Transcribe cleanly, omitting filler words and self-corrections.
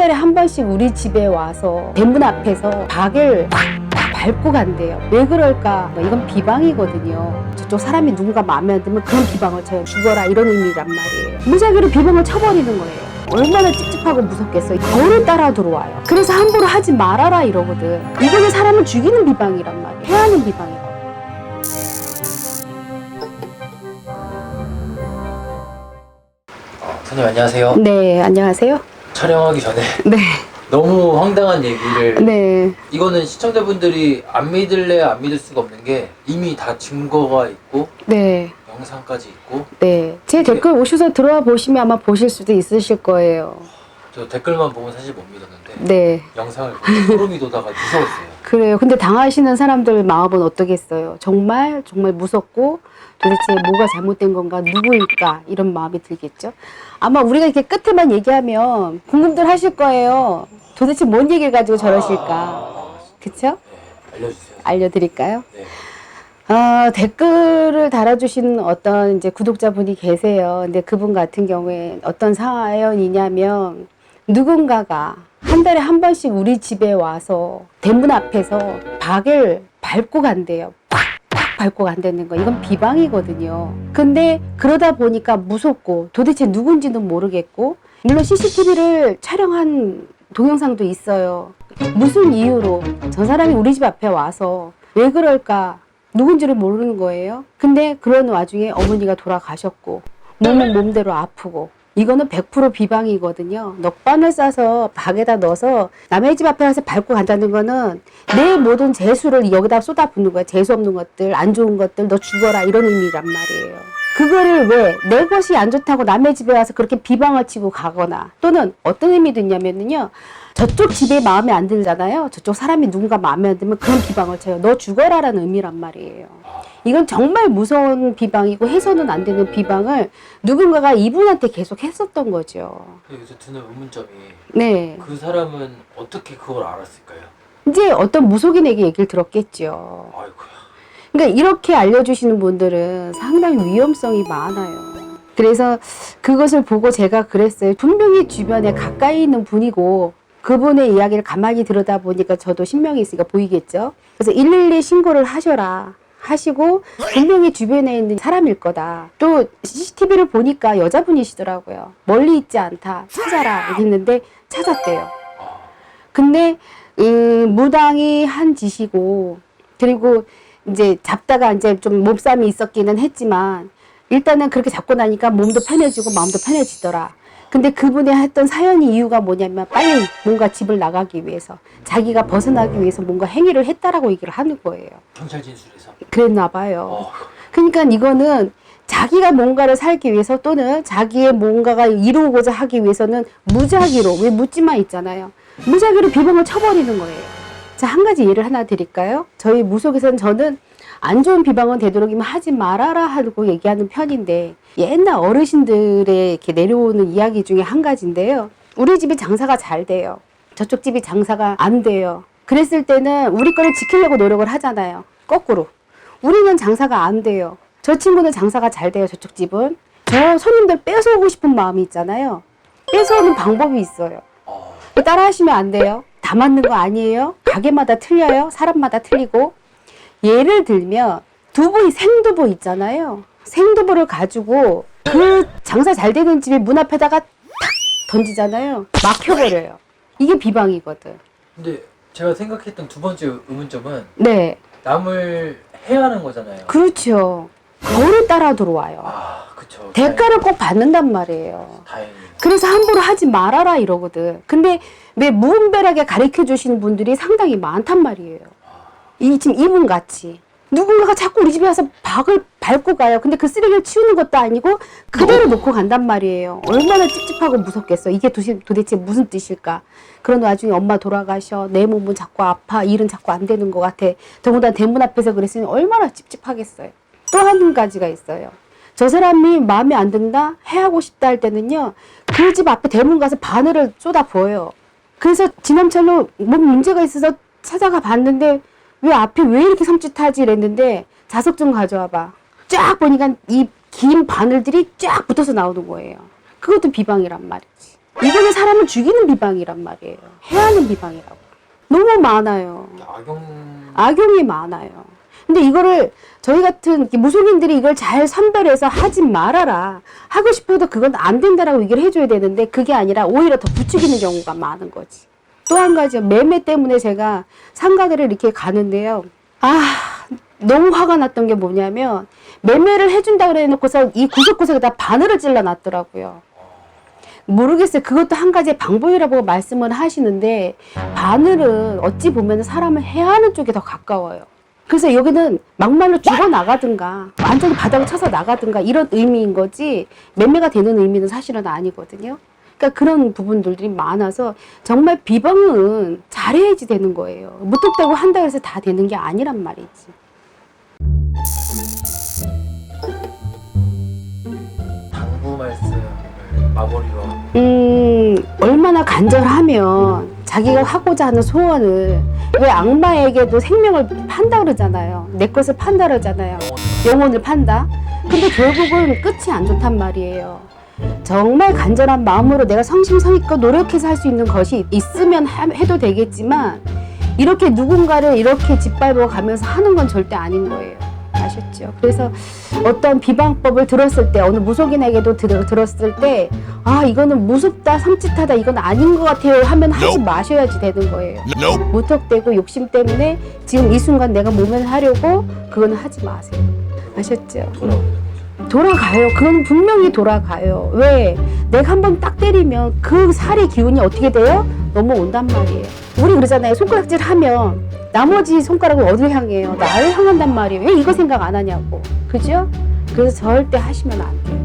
달에 한 번씩 우리 집에 와서 대문 앞에서 박을 딱 밟고 간대요. 왜 그럴까? 이건 비방이거든요. 저쪽 사람이 누군가 마음에 안 들면 그런 비방을 쳐요. 죽어라 이런 의미란 말이에요. 무작위로 비방을 쳐버리는 거예요. 얼마나 찝찝하고 무섭겠어. 거울을 따라 들어와요. 그래서 함부로 하지 말아라 이러거든. 이거는 사람을 죽이는 비방이란 말이에요. 해하는 비방이라고. 선생님 안녕하세요. 네, 안녕하세요. 촬영하기 전에 네. 너무 황당한 얘기를 네. 이거는 시청자분들이 안 믿을래 안 믿을 수가 없는 게 이미 다 증거가 있고 네. 영상까지 있고 네. 제 댓글 오셔서 들어와 보시면 아마 보실 수도 있으실 거예요. 저 댓글만 보면 사실 못 믿었는데 네. 영상을 보고 소름이 돋아가 무서웠어요. 그래요. 근데 당하시는 사람들 마음은 어떠겠어요? 정말 무섭고 도대체 뭐가 잘못된 건가, 누구일까 이런 마음이 들겠죠. 아마 우리가 이렇게 끝에만 얘기하면 궁금들 하실 거예요. 도대체 뭔 얘기를 가지고 저러실까. 그쵸? 네, 알려주세요. 알려드릴까요? 네. 댓글을 달아주신 어떤 이제 구독자분이 계세요. 근데 그분 같은 경우에 어떤 사연이냐면 누군가가 한 달에 한 번씩 우리 집에 와서 대문 앞에서 박을 밟고 간대요. 팍 밟고 간다는 거. 이건 비방이거든요. 근데 그러다 보니까 무섭고 도대체 누군지는 모르겠고, 물론 CCTV를 촬영한 동영상도 있어요. 무슨 이유로 저 사람이 우리 집 앞에 와서 왜 그럴까 누군지를 모르는 거예요. 근데 그런 와중에 어머니가 돌아가셨고 몸은 몸대로 아프고, 이거는 100% 비방이거든요. 넉반을 싸서 박에다 넣어서 남의 집 앞에 가서 밟고 간다는 거는 내 모든 재수를 여기다 쏟아붓는 거야. 재수 없는 것들, 안 좋은 것들, 너 죽어라 이런 의미란 말이에요. 그거를 왜 내 것이 안 좋다고 남의 집에 와서 그렇게 비방을 치고 가거나, 또는 어떤 의미도 있냐면요, 저쪽 집에 마음에 안 들잖아요. 저쪽 사람이 누군가 마음에 안 들면 그런 비방을 쳐요. 너 죽어라라는 의미란 말이에요. 이건 정말 무서운 비방이고 해서는 안 되는 비방을 누군가가 이분한테 계속 했었던 거죠. 여기서 드는 의문점이, 네. 그 사람은 어떻게 그걸 알았을까요? 이제 어떤 무속인에게 얘기를 들었겠죠. 아이고야. 그러니까 이렇게 알려주시는 분들은 상당히 위험성이 많아요. 그래서 그것을 보고 제가 그랬어요. 분명히 주변에 가까이 있는 분이고 그분의 이야기를 가만히 들여다보니까 저도 신명이 있으니까 보이겠죠. 그래서 112 신고를 하셔라 하시고, 분명히 주변에 있는 사람일 거다. 또 CCTV를 보니까 여자분이시더라고요. 멀리 있지 않다, 찾아라 여기 있는데 찾았대요. 근데 무당이 한 짓이고, 그리고 이제 잡다가 이제 좀 몸싸움이 있었기는 했지만 일단은 그렇게 잡고 나니까 몸도 편해지고 마음도 편해지더라. 근데 그분이 했던 사연이 이유가 뭐냐면 빨리 뭔가 집을 나가기 위해서, 자기가 벗어나기 위해서 뭔가 행위를 했다라고 얘기를 하는 거예요. 경찰 진술에서 그랬나 봐요. 그러니까 이거는 자기가 뭔가를 살기 위해서, 또는 자기의 뭔가가 이루고자 하기 위해서는 무작위로, 왜 묻지마 있잖아요. 무작위로 비방을 쳐버리는 거예요. 자, 한 가지 예를 하나 드릴까요? 저희 무속에서는 저는 안 좋은 비방은 되도록이면 하지 말아라 하고 얘기하는 편인데, 옛날 어르신들의 이렇게 내려오는 이야기 중에 한 가지인데요. 우리 집이 장사가 잘 돼요. 저쪽 집이 장사가 안 돼요. 그랬을 때는 우리 거를 지키려고 노력을 하잖아요. 거꾸로. 우리는 장사가 안 돼요. 저 친구는 장사가 잘 돼요. 저쪽 집은. 저 손님들 뺏어오고 싶은 마음이 있잖아요. 뺏어오는 방법이 있어요. 따라 하시면 안 돼요. 다 맞는 거 아니에요. 가게마다 틀려요. 사람마다 틀리고. 예를 들면 두부, 생두부 있잖아요. 생두부를 가지고 그 장사 잘 되는 집의 문 앞에다가 탁 던지잖아요. 막혀버려요. 이게 비방이거든. 근데 제가 생각했던 두 번째 의문점은, 네. 남을 해하는 거잖아요. 그렇죠. 거울을 따라 들어와요. 그쵸. 대가를 꼭 받는단 말이에요. 다행히. 그래서 함부로 하지 말아라 이러거든. 근데 왜 무분별하게 가르쳐 주시는 분들이 상당히 많단 말이에요. 지금 이분 같이 누군가가 자꾸 우리 집에 와서 박을 밟고 가요. 근데 그 쓰레기를 치우는 것도 아니고 그대로 놓고 간단 말이에요. 얼마나 찝찝하고 무섭겠어. 이게 도대체 무슨 뜻일까? 그런 와중에 엄마 돌아가셔. 내 몸은 자꾸 아파. 일은 자꾸 안 되는 것 같아. 더군다나 대문 앞에서 그랬으니 얼마나 찝찝하겠어요. 또 한 가지가 있어요. 저 사람이 마음에 안 든다, 해하고 싶다 할 때는요, 그 집 앞에 대문 가서 바늘을 쏟아 부어요. 그래서 지남철로 뭐 문제가 있어서 찾아가 봤는데 왜 앞에 왜 이렇게 섬찟하지 이랬는데, 자석 좀 가져와 봐. 쫙 보니까 이 긴 바늘들이 쫙 붙어서 나오는 거예요. 그것도 비방이란 말이지. 이거는 사람을 죽이는 비방이란 말이에요. 해하는 비방이라고. 너무 많아요. 악용이 많아요. 근데 이거를 저희 같은 무속인들이 이걸 잘 선별해서 하지 말아라. 하고 싶어도 그건 안 된다라고 얘기를 해줘야 되는데 그게 아니라 오히려 더 부추기는 경우가 많은 거지. 또 한 가지 매매 때문에 제가 상가들을 이렇게 가는데요. 너무 화가 났던 게 뭐냐면 매매를 해준다고 해놓고서 이 구석구석에다 바늘을 찔러놨더라고요. 모르겠어요. 그것도 한 가지의 방법이라고 말씀을 하시는데 바늘은 어찌 보면 사람을 해하는 쪽에 더 가까워요. 그래서 여기는 막말로 죽어나가든가 완전히 바닥을 쳐서 나가든가 이런 의미인 거지 매매가 되는 의미는 사실은 아니거든요. 그러니까 그런 부분들이 많아서 정말 비방은 잘해야지 되는 거예요. 무턱대고 한다고 해서 다 되는 게 아니란 말이지. 당부 말씀을 마무리로. 얼마나 간절하면 자기가 하고자 하는 소원을 왜 악마에게도 생명을 판다 그러잖아요. 내 것을 판다 그러잖아요. 영혼을 판다. 근데 결국은 끝이 안 좋단 말이에요. 정말 간절한 마음으로 내가 성심성의껏 노력해서 할 수 있는 것이 있으면 해도 되겠지만 이렇게 누군가를 이렇게 짓밟아 가면서 하는 건 절대 아닌 거예요. 아셨죠? 그래서 어떤 비방법을 들었을 때 어느 무속인에게도 들었을 때 이거는 무섭다 섬찟하다 이건 아닌 것 같아요 하면 하지 마셔야지 되는 거예요. 무턱대고 욕심 때문에 지금 이 순간 내가 모면하려고 그건 하지 마세요. 아셨죠? 돌아가요. 그건 분명히 돌아가요. 왜? 내가 한번 딱 때리면 그 살의 기운이 어떻게 돼요? 넘어온단 말이에요. 우리 그러잖아요. 손가락질 하면 나머지 손가락을 어디를 향해요? 나를 향한단 말이에요. 왜 이거 생각 안 하냐고. 그죠? 그래서 절대 하시면 안 돼요.